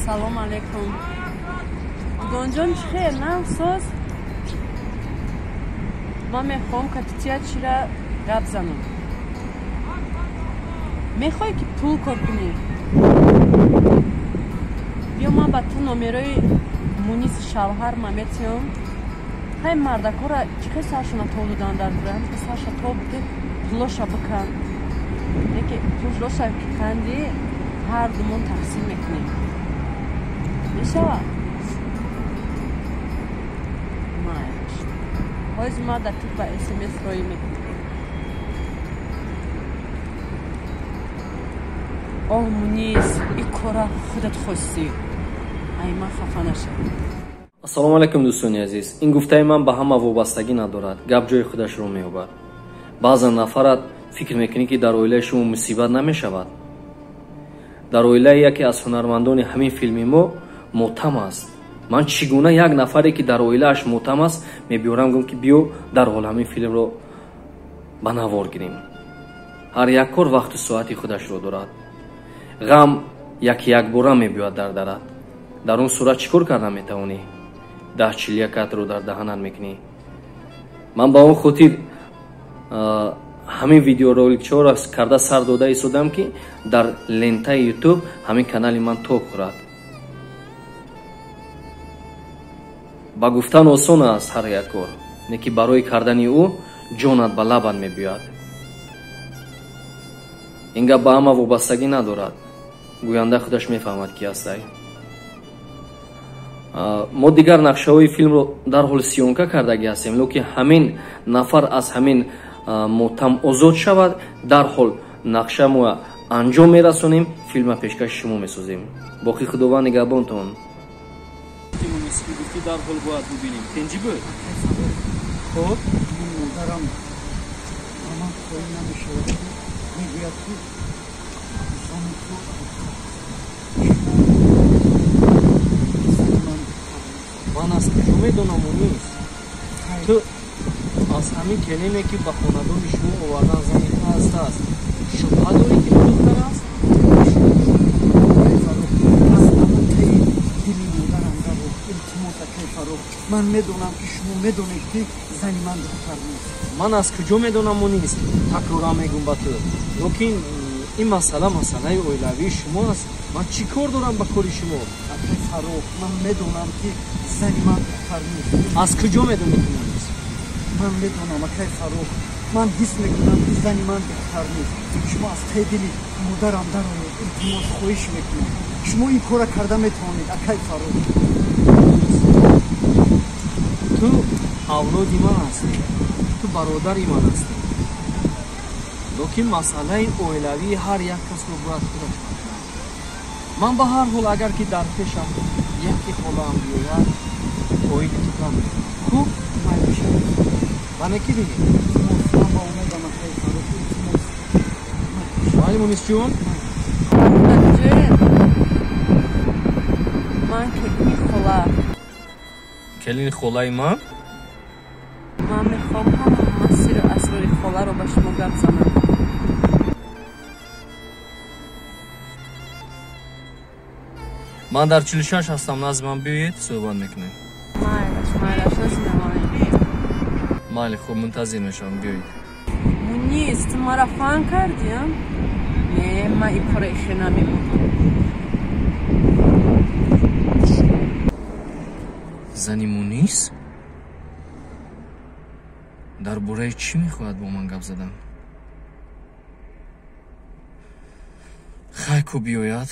Салом алейкум. Донҷон чӣ хел на соз? Ман мехоҳам катития чира гап занам. Мехоҳӣ ки пул кор кунӣ? Биё ман ба ту номерои Мунис шавҳар метиём. Ҳай мардакора чӣ хел саршона тол додан дар дурам? Сарша тол буди пулоша бикан. Неки пулоша ки канди ҳар думон тақсим мекунем. Мешава? Майш. Ҳозир ман дар ту ба SMS роӣ мекунам. Оҳ Мунис, ин кора худат хости. Ай ман хафа наша. Ассалому алайкум дӯстони азиз. Ин гуфтаи ман ба ҳама вобастагӣ надорад. Гап ҷои худашро меёбад. Баъзан нафарат фикр мекунӣ ки дар оилаи шумо мусибат намешавад. Дар оилаи яке аз ҳунармандони ҳамин филми мотам аст. Ман чӣ гуна як нафаре ки дар оилааш мотам аст мебиёрам гум ки биё дарҳол ҳамин филмро ба навор гирем. ҳар як кор вақту соати худашро дорад. ғам якбора мебиёяд дар дарат. дар он сурат чӣ кор карда метавонӣ? 10-41 дар даҳанат мекунӣ. ман ба он хотир ҳамин видеороликчаро карда сар дода истодам ки дар лентаи ютуб ҳамин канали ман тоб хӯрад. ба гуфтан осон аст ҳар як кор, неки барои кардани ӯ ҷонат ба лабат мебиёяд. ин гап ба ҳама вобастагӣ надорад. гӯянда худаш мефаҳмад ки ҳастай. мо дигар нақшаҳои филмро дарҳол сиёнка кардаги ҳастем, лекин ҳамин нафар аз ҳамин мотам озод шавад, дарҳол нақшамо анҷом мерасонем, филма пешкаши шумо месозем. боқи худованд нигаҳбонтон. дарҳол бояд бубинем. Пенҷи буд? Хоб? Модарам аман хоҳӣ намешавад. Мегӯяд ки зани ту ман аз куҷо медонам Мунис? Ту аз ҳамин келиме ки ба хонадони шумо овардан зани ту ҳастааст, шубҳа дорӣ ки духтар аст? ман медонам ки шумо медонед ки зани ман духтар нест. ман аз куҷо медонам Мунис? Такрорам мегӯям ба ту. Лекин ин масъалаи оилавии шумо аст. ман чӣ кор дорам ба кори шумо? акай Фарух, ман медонам ки зани ман духтар нест. аз куҷо медонӣ ки Мунис? ман медонам акай Фарух, ман ҳис мекунам ки зани ман духтар нест. шумо аз таи дили модарам дароед, илтимос хоҳиш мекунам. шумо ин кора карда метавонед акай Фарух. ту авлоди ман ҳастӣ, ту бародари ман ҳастӣ. лекин масъалаи оилавии ҳар як касро бояд худаш ҳал кунад. ман ба ҳар ҳол агар ки дар пешам яке холаам биёяд, оили ту кам хуб бане ки дигӣ вале Мунис ҷон, ман келини хола. келини холаи ман? ман мехоҳам ҳама масири асрори холаро ба шумо гап занам. ман дар 46 ҳастам, назди ман биёед суҳбат мекунем. Майлаш назди ман. майли хуб, мунтазир мешавам, биёед. Мунис, ту мара фаҳм кардӣ? Не, ман ин кора ихе намемонам. зани Мунис дар бораи чӣ мехоҳад бо ман гап задан? хай ку биёяд.